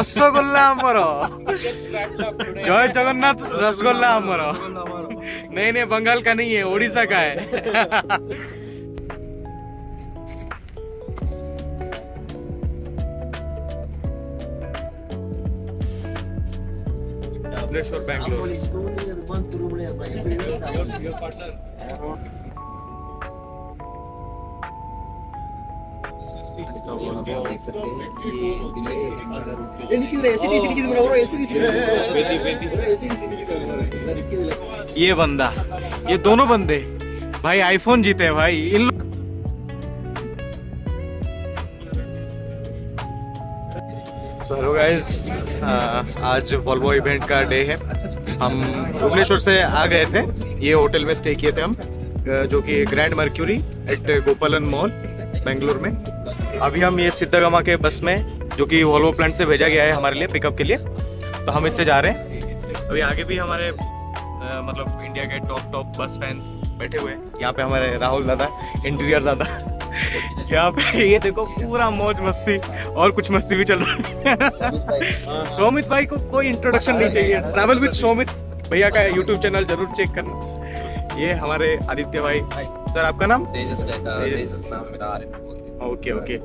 रसगोल्ला आमर जय जगन्नाथ रसगोल्ला आमर नहीं नहीं बंगाल का नहीं है उड़ीसा का है भुवनेश्वर बैंगलोर ये बंदा ये दोनों बंदे भाई आईफोन जीते हैं भाई इन हेलो गाइस आज वॉल्वो इवेंट का डे है। हम भुवनेश्वर से आ गए थे, ये होटल में स्टे किए थे हम जो कि ग्रैंड मर्क्यूरी एट गोपालन मॉल बेंगलुरु में। अभी हम ये सिद्धगमा के बस में जो कि वॉल्वो प्लांट से भेजा गया है हमारे लिए पिकअप के लिए, तो हम इससे जा रहे हैं। अभी आगे भी हमारे मतलब इंडिया के टॉप बस फैंस बैठे हुए हैं। यहाँ पे हमारे राहुल दादा, इंटीरियर दादा यहाँ पे ये देखो पूरा मौज मस्ती और कुछ मस्ती भी चल रहा है। सोमित भाई को कोई इंट्रोडक्शन नहीं चाहिए, ट्रैवल विद सोमित भैया का यूट्यूब चैनल जरूर चेक करना। ये हमारे आदित्य भाई, सर आपका नाम? तेजस नाम मेरा। ओके ओके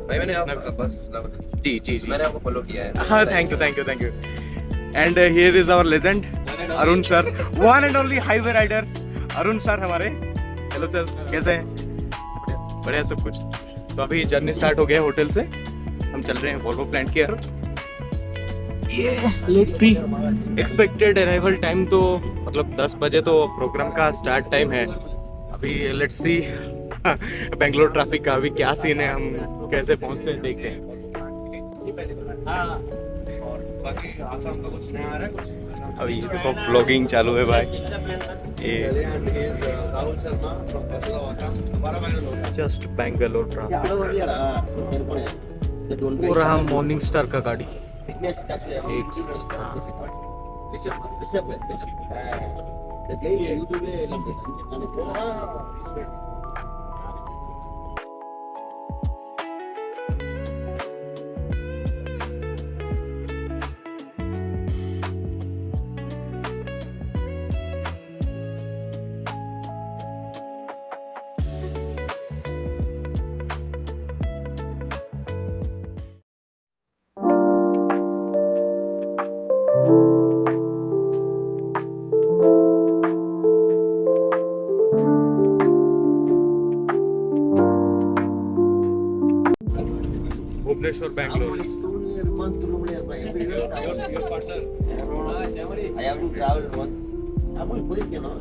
भाई मैंने आपका बस जी मैंने आपको फॉलो किया है। हाँ thank you and here is our legend Arun sir, one and only highway rider Arun sir हमारे। हेलो सर, कैसे हैं? बढ़िया सब कुछ। तो अभी जर्नी स्टार्ट हो गया होटल से, हम चल रहे हैं वॉल्वो प्लांट की तरफ। ये let's see expected arrival time तो मतलब 10 बजे तो प्रोग्राम का स्टार्ट टाइम है। अभी लेट्स सी बेंगलोर ट्रैफिक का अभी क्या सीन है, हम कैसे पहुंचते हैं देखते हैं। अभी ये देखो ब्लॉगिंग चालू है भाई। ये जस्ट बेंगलोर ट्रैफिक वो रहा मॉर्निंग स्टार का गाड़ी एक Bhubaneswar Bangalore. I haven't traveled once. I'm going to you know.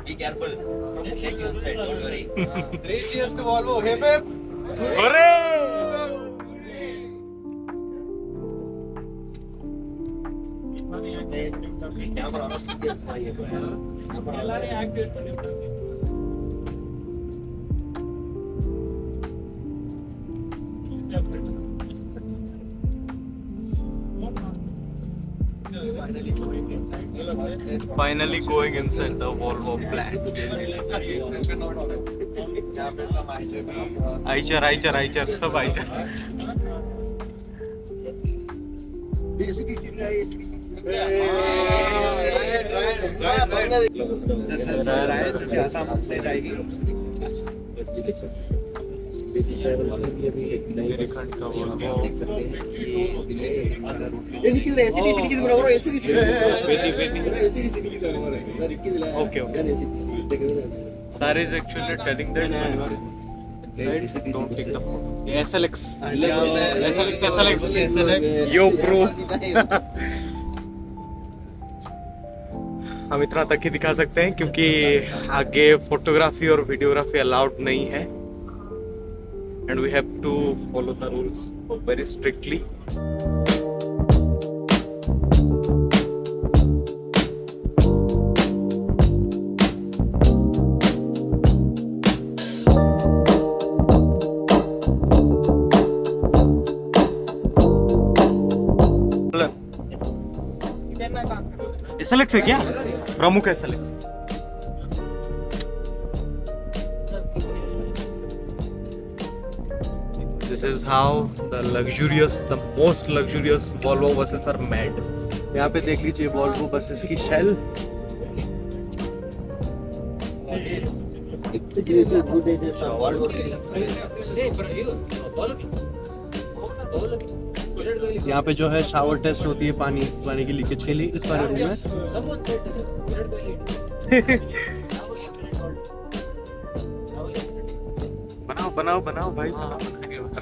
Be careful. Take you inside. Don't worry. 3 cheers to Volvo. Hip hip. Hooray! Finally going inside the Volvo plant. Eicher सब Eicher. Okay, Sir is actually telling that inside, don't take the photo. SLX. SLX. Yo, bro. हम इतना तक ही दिखा सकते हैं क्योंकि आगे photography और वीडियोग्राफी अलाउड नहीं है and we have to follow the rules very strictly. SLX है क्या? प्रमुख SLX. This is how the most luxurious Volvo buses are made. यहाँ पे देख लीजिए Volvo buses की shell. यहाँ पे जो है शावर टेस्ट होती है पानी की लीकेज के लिए इस वाले रूम में. बनाओ भाई.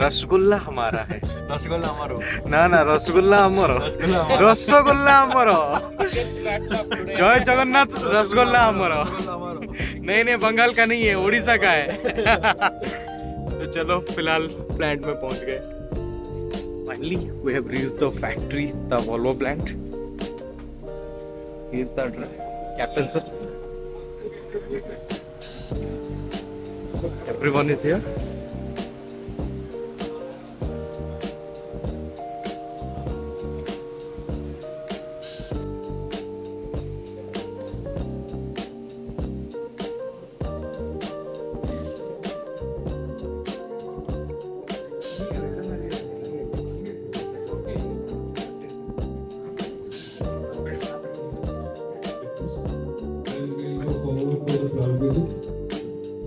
रसगुल्ला हमारा है. रसगुल्ला हमारो. ना रसगुल्ला हमारो. रसगुल्ला हमारो. जय जगन्नाथ. रसगुल्ला हमारो. नहीं बंगाल का नहीं है, उड़ीसा का है. तो चलो फिलहाल प्लांट में पहुंच गए. Finally, we have reached the factory, the Volvo plant. He is the captain, sir. Everyone is here.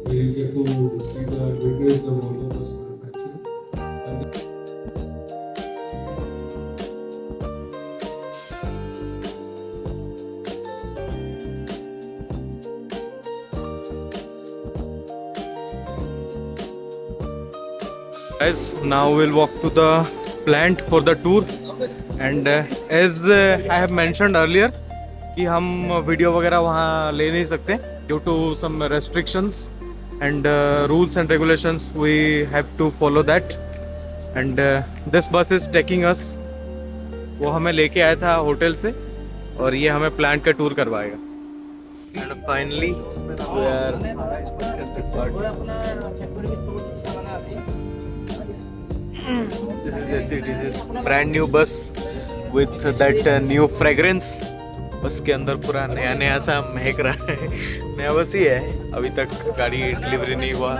Where you get to see the witness the Volvo bus manufacturing. Guys, now we'll walk to the plant for the tour. And as I have mentioned earlier कि हम video वगैरह वहाँ ले नहीं सकते due to some restrictions and rules and regulations. We have to follow that. And this bus is taking us. वो हमें लेके आया था होटल से और ये हमें प्लांट का टूर करवाएगा. And finally we are this is AC. This is brand new bus with that new fragrance. बस के अंदर पूरा नया सा महक रहा है. नया बस ही है, अभी तक गाड़ी डिलीवरी नहीं हुआ,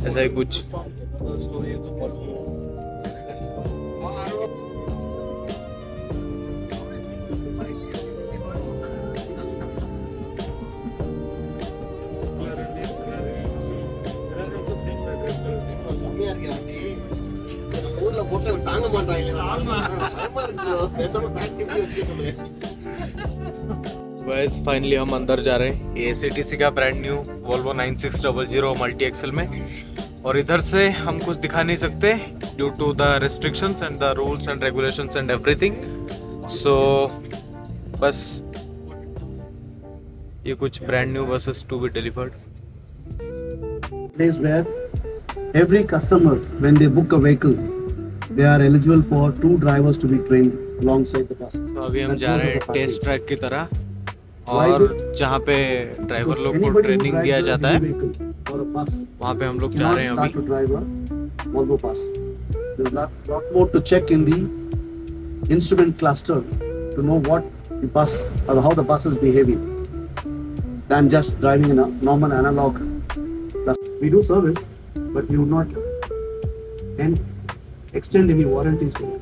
ऐसा ही कुछ. बस फाइनली हम अंदर जा रहे हैं ACTC का brand new Volvo 9600 multi axle में. और इधर से हम कुछ दिखा नहीं सकते due to the restrictions and the rules and regulations and everything. So बस ये कुछ brand new buses to be delivered. Place where every customer, when they book a vehicle, they are eligible for 2 drivers to be trained alongside the bus. तो अभी हम जा रहे हैं test track की तरह, और जहाँ पे ड्राइवर लोग को ट्रेनिंग दिया जाता है वहाँ पे हम लोग जा रहे हैं अभी. Volvo bus. There's lot more to check in the instrument cluster to know what the bus or how the bus is behaving than just driving in a normal analog cluster. We do service, but we would not extend any warranties to it.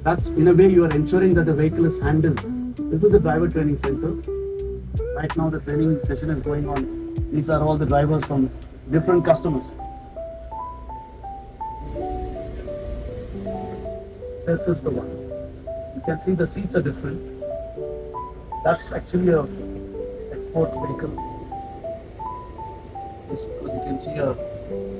That's in a way you are ensuring that the vehicle is handled. This is the driver training center. Right now the training session is going on. These are all the drivers from different customers. This is the one. You can see the seats are different. That's actually a export vehicle. You can see a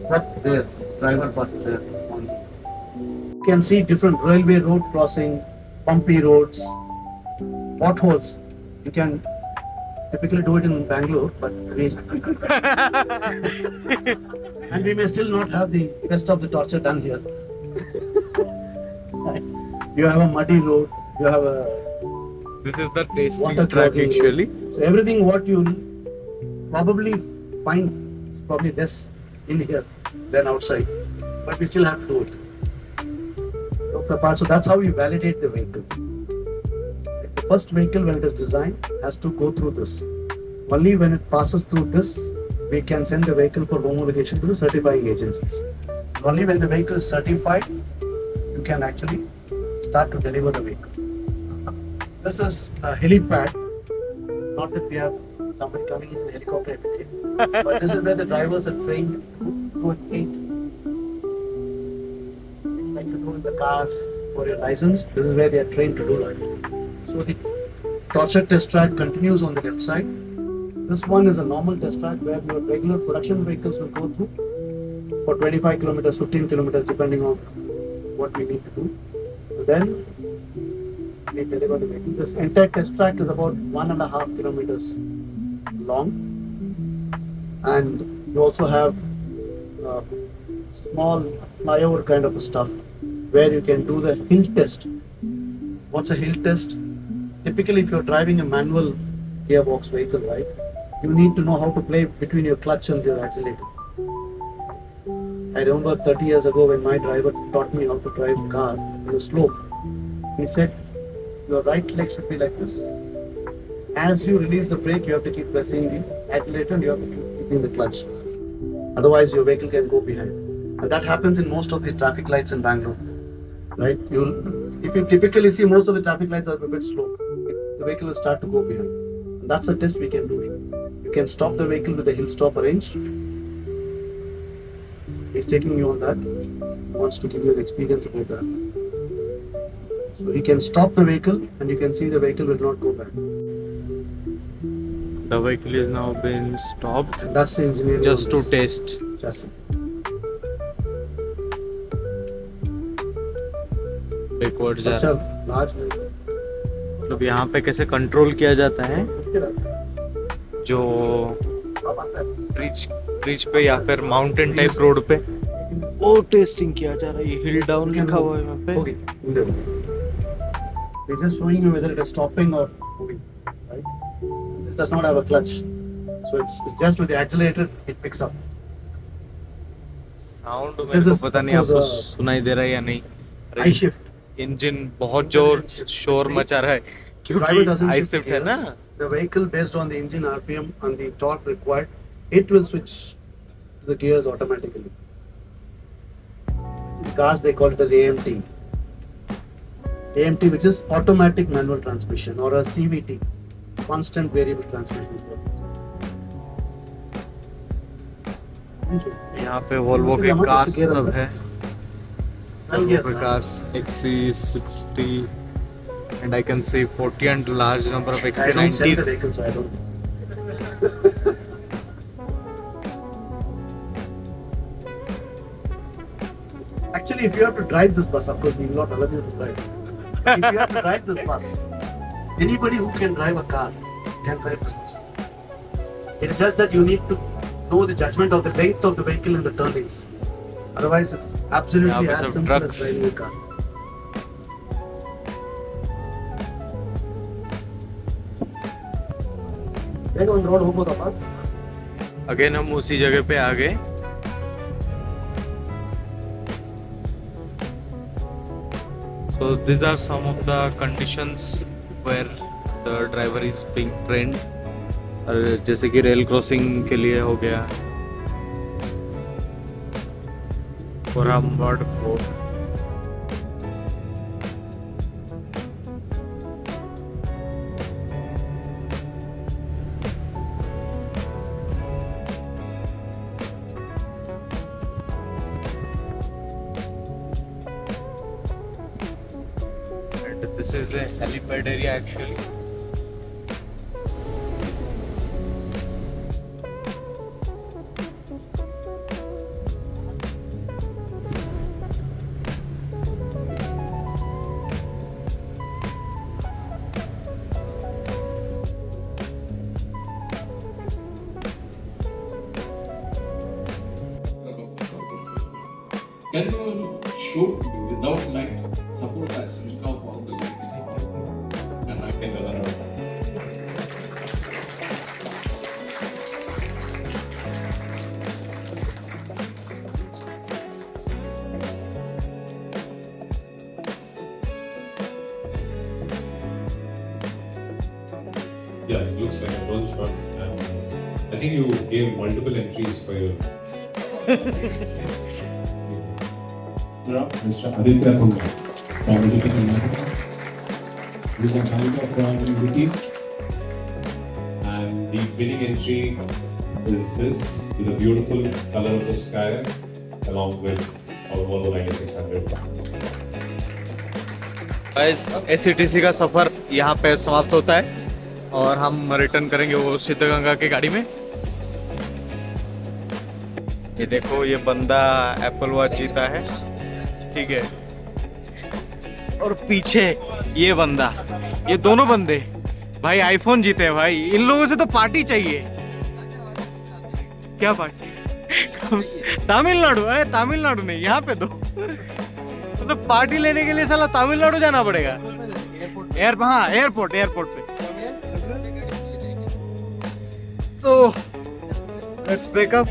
truck there, driver part there. You can see different railway road crossing, bumpy roads, potholes. You can typically do it in Bangalore, but and we may still not have the best of the torture done here. You have a muddy road, you have a This is the tasting water track clogging road. actually. So everything what you probably find probably less in here than outside, but we still have to do it. So that's how you validate the vehicle. The first vehicle when it is designed has to go through this. Only when it passes through this, we can send the vehicle for homologation to the certifying agencies. Only when the vehicle is certified, you can actually start to deliver the vehicle. This is a helipad. Not that we have somebody coming in a helicopter every day, but this is where the drivers are trained to a gate. Like to do in the cars for your license, this is where they are trained to do that. So the torture test track continues on the left side. This one is a normal test track where your regular production vehicles will go through for 25 kilometers, 15 kilometers, depending on what we need to do. So then we deliver the vehicle. This entire test track is about 1.5 kilometers long, and you also have small flyover kind of stuff where you can do the hill test. What's a hill test? Typically, if you're driving a manual gearbox vehicle, right, you need to know how to play between your clutch and your accelerator. I remember 30 years ago when my driver taught me how to drive a car in a slope. He said, your right leg should be like this. As you release the brake, you have to keep pressing the accelerator and you have to keep keeping the clutch. Otherwise, your vehicle can go behind. And that happens in most of the traffic lights in Bangalore. Right? If you typically see most of the traffic lights are a bit slow, the vehicle will start to go behind. And that's a test we can do. You can stop the vehicle with the hill stop arranged. He's taking you on that. He wants to give you an experience about that. So he can stop the vehicle and you can see the vehicle will not go back. The vehicle is now been stopped And that's the engineering just of to this test. chassis. Backward जा Such रहा a है। large vehicle. मतलब यहाँ पे कैसे control किया जाता है जो अब आता है। ब्रिज पे या फिर माउंटेन टाइप रोड पे वो टेस्टिंग किया जा रहा है। ये हिल डाउन लिखा हुआ है यहाँ पे। Okay. So it's just showing you whether it is stopping or moving, right? This does not have a clutch, so it's just with the accelerator it picks up. Sound This मेरे को is, पता of नहीं course, आपको सुनाई दे रहा है या नहीं। I shift. इंजन बहुत जोर शोर मचा रहा है Driver क्योंकि doesn't आई shift शिफ्ट है ना। gears. The vehicle, based on the engine RPM and the torque required, it will switch to the gears automatically. In cars they call it as AMT. AMT, which is automatic manual transmission, or a CVT, constant variable transmission. यहाँ पे Volvo के cars सब है। Nine gears, Volvo cars XC60 and I can say 40 and large number of I don't sell the XC90s. vehicle, so I don't. Actually, if you have to drive this bus, of course, we will not allow you to drive. If you have to drive this bus, anybody who can drive a car can drive this bus. It is just that you need to know the judgment of the length of the vehicle in the turnings. Otherwise, it's यहाँ absolutely पे as सब simple trucks. as driving a car. ಬೇಗ ಒಂದು road ಹೋಗ್ಬೋದಪ್ಪ. Again हम उसी जगह पे आ गए। So these are some of the conditions where the driver is being trained. जैसे कि रेल क्रॉसिंग के लिए हो गया कोरामवर्ड fort. This is a helipad area actually. Can you shoot without light? Suppose I switched off all the light and I can run around. Yeah, it looks like a drone shot. I think you gave multiple entries for your. Mr. Aditya Kumar from Aditya Kumar. With a height of around 50. And the winning entry is this, with a beautiful color of the sky, along with our Volvo 9600. Guys एसईटीसी का सफ़र यहाँ पे समाप्त होता है और हम return करेंगे वो सिद्धगंगा की गाड़ी में। ये देखो ये बंदा एप्पल वॉच जीता है, ठीक है, और पीछे ये बंदा, ये दोनों बंदे भाई आईफोन जीते हैं भाई। इन लोगों से तो पार्टी चाहिए। क्या पार्टी? तमिलनाडु है, तमिलनाडु नहीं, यहाँ पे तो मतलब पार्टी लेने के लिए साला तमिलनाडु जाना पड़ेगा। हाँ एयरपोर्ट पे। तो लेट्स ब्रेकअप,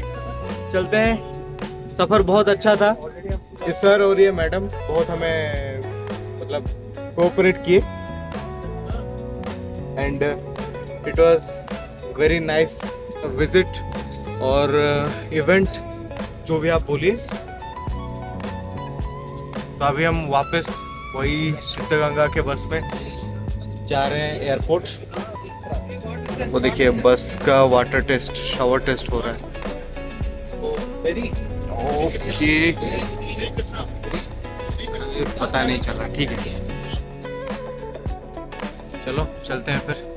चलते हैं। सफर बहुत अच्छा था। ये सर और ये मैडम बहुत हमें मतलब कोऑपरेट किए and it was very nice visit और इवेंट, जो भी आप बोलिए। तो अभी हम वापस वही सिद्धगंगा के बस में जा रहे हैं एयरपोर्ट। वो देखिए बस का वाटर टेस्ट, शावर टेस्ट हो रहा है। ओके, पता नहीं चला, ठीक है, चलो चलते हैं फिर।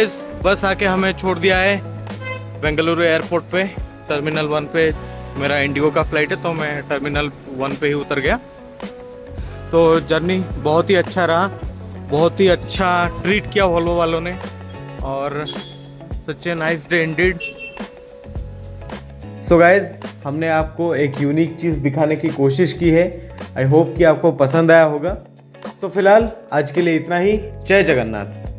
इस बस आके हमें छोड़ दिया है बेंगलुरु एयरपोर्ट पे, टर्मिनल 1 पे। मेरा इंडिगो का फ्लाइट है तो मैं टर्मिनल 1 पे ही उतर गया। तो जर्नी बहुत ही अच्छा रहा, बहुत ही अच्छा ट्रीट किया वॉल्वो वालों ने, और such a nice day indeed. So guys, हमने आपको एक यूनिक चीज़ दिखाने की कोशिश की है। आई होप कि आपको पसंद आया होगा। सो फिलहाल आज के लिए इतना ही। जय जगन्नाथ।